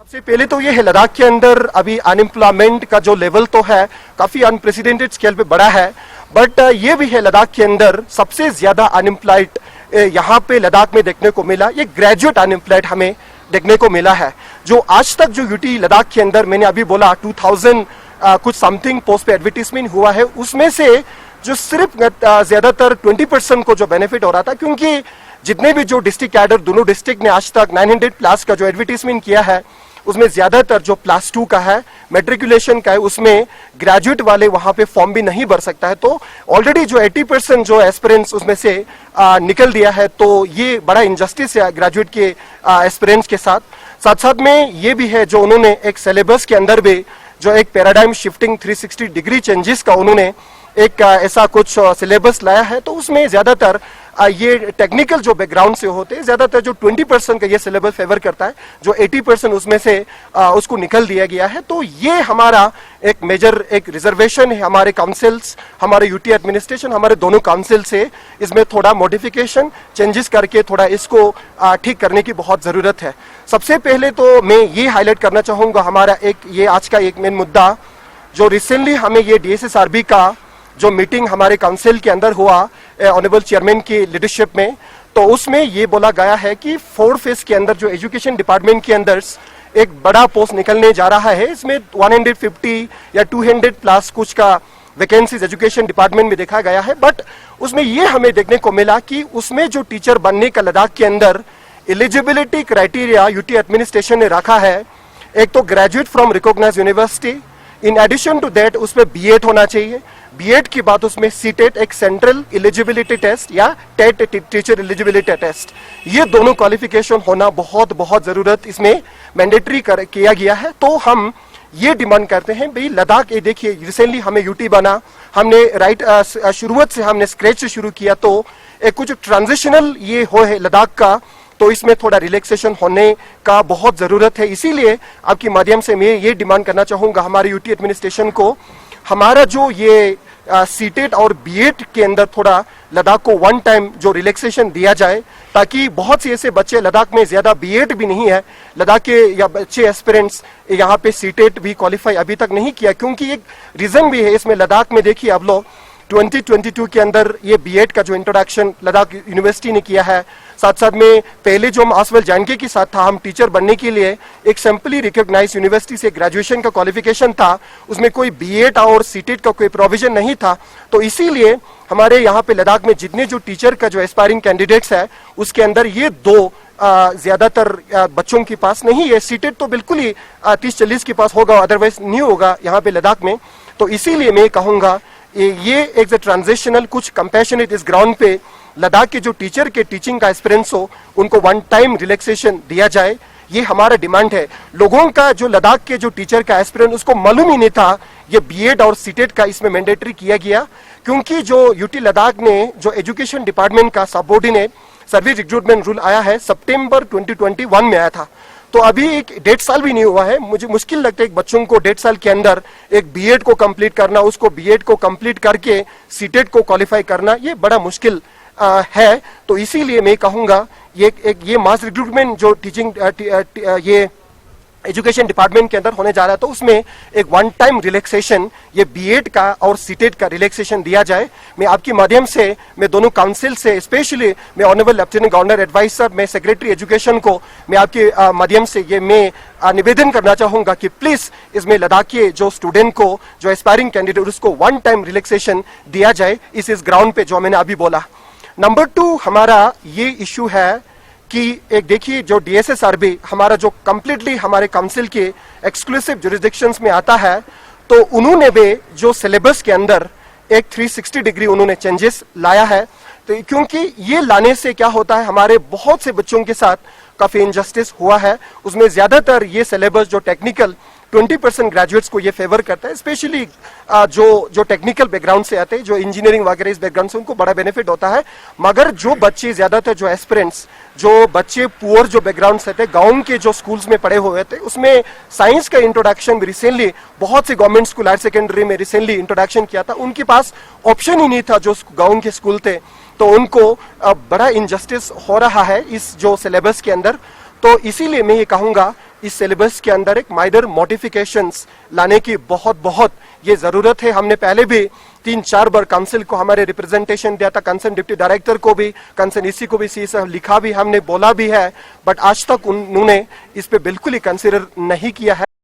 सबसे पहले तो ये है, लद्दाख के अंदर अभी अनएम्प्लॉयमेंट का जो लेवल तो है काफी अनप्रेसिडेंटेड स्केल पे बड़ा है, बट ये भी है लद्दाख के अंदर सबसे ज्यादा अनएम्प्लॉयड यहाँ पे लद्दाख में देखने को मिला, ये ग्रेजुएट अनएम्प्लॉयड हमें देखने को मिला है। जो आज तक जो यूटी लद्दाख के अंदर मैंने अभी बोला 2000 कुछ समथिंग पोस्ट पे एडवर्टीजमेंट हुआ है, उसमें से जो सिर्फ ज्यादातर 20% को जो बेनिफिट हो रहा था, क्योंकि जितने भी जो डिस्ट्रिक्ट कैडर दोनों डिस्ट्रिक्ट ने आज तक 900 प्लस का जो एडवर्टीजमेंट किया है, उसमें ज्यादातर जो प्लस 2 का है, मेट्रिकुलेशन का है, उसमें ग्रेजुएट वाले वहां पे फॉर्म भी नहीं भर सकता है। तो ऑलरेडी जो 80% जो एस्पिरेंट्स उसमें से निकल दिया है, तो ये बड़ा इनजस्टिस है ग्रेजुएट के एस्पिरेंट्स के साथ। साथ साथ में ये भी है जो उन्होंने एक सिलेबस के अंदर भी जो एक पैराडाइम शिफ्टिंग 360 डिग्री चेंजेस का उन्होंने एक ऐसा कुछ सिलेबस लाया है, तो उसमें ज्यादातर ये टेक्निकल जो बैकग्राउंड से होते हैं, ज्यादातर जो 20% का ये सिलेबस फेवर करता है, जो 80% उसमें से उसको निकल दिया गया है। तो ये हमारा एक मेजर एक रिजर्वेशन है हमारे काउंसिल्स, हमारे यूटी एडमिनिस्ट्रेशन, हमारे दोनों काउंसिल से इसमें थोड़ा मॉडिफिकेशन चेंजेस करके थोड़ा इसको ठीक करने की बहुत जरूरत है। सबसे पहले तो मैं ये हाईलाइट करना चाहूंगा, हमारा एक ये आज का एक मेन मुद्दा जो रिसेंटली हमें ये DSSRB का जो मीटिंग हमारे काउंसिल के अंदर हुआ ऑनरेबल चेयरमैन की लीडरशिप में, तो उसमें ये बोला गया है कि 4 फेज के अंदर जो एजुकेशन डिपार्टमेंट के अंदर एक बड़ा पोस्ट निकलने जा रहा है, इसमें 150 या 200 प्लस कुछ का वैकेंसीज एजुकेशन डिपार्टमेंट में देखा गया है। बट उसमें ये हमें देखने को मिला कि उसमें जो टीचर बनने का लद्दाख के अंदर एलिजिबिलिटी क्राइटेरिया यूटी एडमिनिस्ट्रेशन ने रखा है, एक तो graduate from recognised university, in addition to that उसमें B.Ed होना चाहिए, B.Ed की बात उसमें CTET एक सेंट्रल एलिजिबिलिटी टेस्ट या टेट टीचर एलिजिबिलिटी टेस्ट, ये दोनों क्वालिफिकेशन होना बहुत बहुत जरूरत इसमें मैंडेटरी किया गया है। तो हम ये डिमांड करते हैं भाई लद्दाख, ये देखिए रिसेंटली हमें यूटी बना, हमने शुरुआत से हमने स्क्रैच से शुरू किया, तो एक कुछ ट्रांजिशनल ये हो है लद्दाख का, तो इसमें थोड़ा रिलैक्सेशन होने का बहुत जरूरत है। इसीलिए आपके माध्यम से मैं ये डिमांड करना चाहूंगा हमारे यूटी एडमिनिस्ट्रेशन को, हमारा जो ये CTET और B.Ed के अंदर थोड़ा लद्दाख को वन टाइम जो रिलैक्सेशन दिया जाए, ताकि बहुत से ऐसे बच्चे लद्दाख में ज्यादा B.Ed भी नहीं है, लद्दाख के या बच्चे एस्पिरेंट्स यहाँ पे CTET भी क्वालिफाई अभी तक नहीं किया, क्योंकि एक रीजन भी है इसमें। लद्दाख में देखिए अब लोग 2022 के अंदर ये B.Ed का जो इंट्रोडक्शन लद्दाख यूनिवर्सिटी ने किया है, साथ साथ में पहले जो हम आसवल जानके के साथ था, हम टीचर बनने के लिए एक सिंपली रिकॉग्नाइज यूनिवर्सिटी से ग्रेजुएशन का क्वालिफिकेशन था, उसमें कोई B.Ed और CTET का कोई प्रोविजन नहीं था। तो इसीलिए हमारे यहाँ पे लद्दाख में जितने जो टीचर का जो एस्पायरिंग कैंडिडेट्स है, उसके अंदर ये दो ज्यादातर बच्चों के पास नहीं है। CTET तो बिल्कुल ही 30-40 के पास होगा, अदरवाइज नहीं होगा यहाँ पे लद्दाख में। तो इसीलिए मैं कहूँगा ये एक ट्रांजिशनल कुछ कंपैशनेट इस ग्राउंड पे लद्दाख के जो टीचर के टीचिंग का एक्सपीरियंस हो, उनको वन टाइम रिलैक्सेशन दिया जाए, ये हमारा डिमांड है। लोगों का जो लद्दाख के जो टीचर का एक्सपीरियंस उसको मालूम ही नहीं था, ये B.Ed और CTET का इसमें मैंडेटरी किया गया, क्योंकि जो यूटी लद्दाख ने जो एजुकेशन डिपार्टमेंट का सबऑर्डिनेट सर्विस रिक्रूटमेंट रूल आया है, सितंबर 2021 में आया था। तो अभी एक 1.5 साल भी नहीं हुआ है। मुझे मुश्किल लगता है एक बच्चों को 1.5 साल के अंदर एक B.Ed को कंप्लीट करना, उसको B.Ed को कंप्लीट करके CTET को क्वालिफाई करना, ये बड़ा मुश्किल है। तो इसीलिए मैं कहूँगा ये मास रिक्रूटमेंट जो टीचिंग ये एजुकेशन डिपार्टमेंट के अंदर होने जा रहा है, तो उसमें एक वन टाइम रिलैक्सेशन ये B.Ed का और CTET का रिलैक्सेशन दिया जाए। मैं आपके माध्यम से मैं दोनों काउंसिल से, स्पेशली मैं ऑनरेबल लेफ्टिनेंट गवर्नर एडवाइजर, मैं सेक्रेटरी एजुकेशन को मैं आपके माध्यम से ये मैं निवेदन करना चाहूंगा कि प्लीज इसमें लद्दाख के जो स्टूडेंट को, जो एस्पायरिंग कैंडिडेट, उसको वन टाइम रिलैक्सेशन दिया जाए इस ग्राउंड पे जो मैंने अभी बोला। नंबर 2 हमारा ये इश्यू है कि एक देखिए जो DSSRB हमारा जो कंप्लीटली हमारे काउंसिल के एक्सक्लूसिव जुरिसडिक्शंस में आता है, तो उन्होंने भी जो सिलेबस के अंदर एक 360 डिग्री उन्होंने चेंजेस लाया है। तो क्योंकि ये लाने से क्या होता है, हमारे बहुत से बच्चों के साथ काफी इनजस्टिस हुआ है। उसमें ज्यादातर ये सिलेबस जो टेक्निकल 20% ग्रेजुएट्स को ये फेवर करता है, स्पेशली जो टेक्निकल बैकग्राउंड से आते हैं, जो इंजीनियरिंग वगैरह इस बैकग्राउंड से, उनको बड़ा बेनिफिट होता है। मगर जो बच्चे ज्यादातर जो एस्पिरेंट्स, जो बच्चे पुअर जो बैकग्राउंड से थे, गांव के जो स्कूल्स में पढ़े हुए थे, उसमें साइंस का इंट्रोडक्शन भी रिसेंटली बहुत से गवर्नमेंट स्कूल हायर सेकेंडरी में रिसेंटली इंट्रोडक्शन किया था, उनके पास ऑप्शन ही नहीं था जो गाँव के स्कूल थे। तो उनको बड़ा इनजस्टिस हो रहा है इस जो सिलेबस के अंदर। तो इसीलिए मैं ये कहूंगा इस सिलेबस के अंदर एक माइनर मॉडिफिकेशंस लाने की बहुत बहुत ये जरूरत है। हमने पहले भी 3-4 बार काउंसिल को हमारे रिप्रेजेंटेशन दिया था, कंसर्न डिप्टी डायरेक्टर को भी, कंसर्न ईसी को भी लिखा भी, हमने बोला भी है, बट आज तक उन्होंने इस पे बिल्कुल ही कंसिडर नहीं किया है।